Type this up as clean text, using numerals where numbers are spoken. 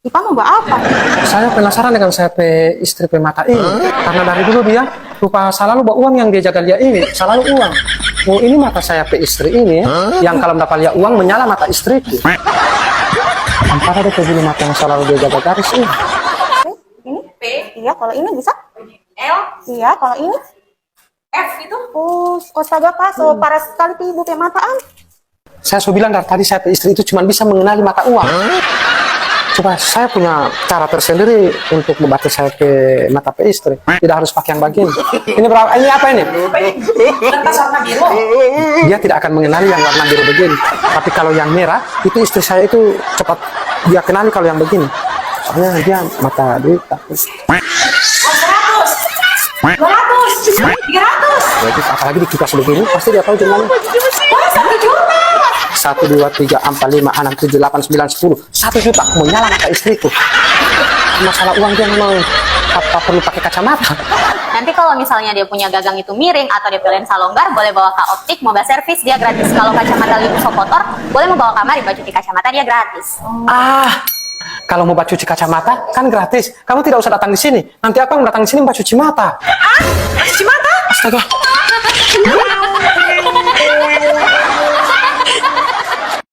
Ipa mau buat apa? Saya penasaran dengan saya istri mata ini. Karena dari dulu dia lupa selalu bawa uang yang dia jaga dia ini. Selalu uang. Oh, ini mata saya istri ini yang kalau dapat lihat uang menyala mata istriku. Antara ada bulu mata yang selalu dia jaga garis ini. Ini? P, Iya, kalau ini bisa? L, Iya, kalau ini? F itu. Oh, astaga Pak, so parah sekali ibu pemataan. Saya sudah bilang dari tadi saya istri itu cuma bisa mengenali mata uang. Coba saya punya cara tersendiri untuk membaca saya mata istri. Tidak harus pakai yang bagian. Ini berapa? Ini apa ini? Kertas warna biru. Dia tidak akan mengenali yang warna biru begini. Tapi kalau yang merah, itu istri saya itu cepat dia kenali kalau yang begini. Soalnya dia mata dia takut. 100, 200, 300. Apalagi di kipas begini, pasti dia tahu gimana. Wah, 1 juta. 1, 2, 3, 4, 5, 6, 7, 8, 9, 10. 1 juta menyala mata istriku. Masalah uang dia memang apa perlu pakai kacamata. Nanti kalau misalnya dia punya gagang itu miring atau dia lensa longgar, boleh bawa ke optik, mobil servis, dia gratis. Kalau kacamata lipo kotor, boleh membawa kamar, dibawa cuci kacamata, dia gratis. Kalau mau cuci kacamata kan gratis. Kamu tidak usah datang di sini. Nanti aku datang di sini mau cuci mata. Cuci mata? Astaga.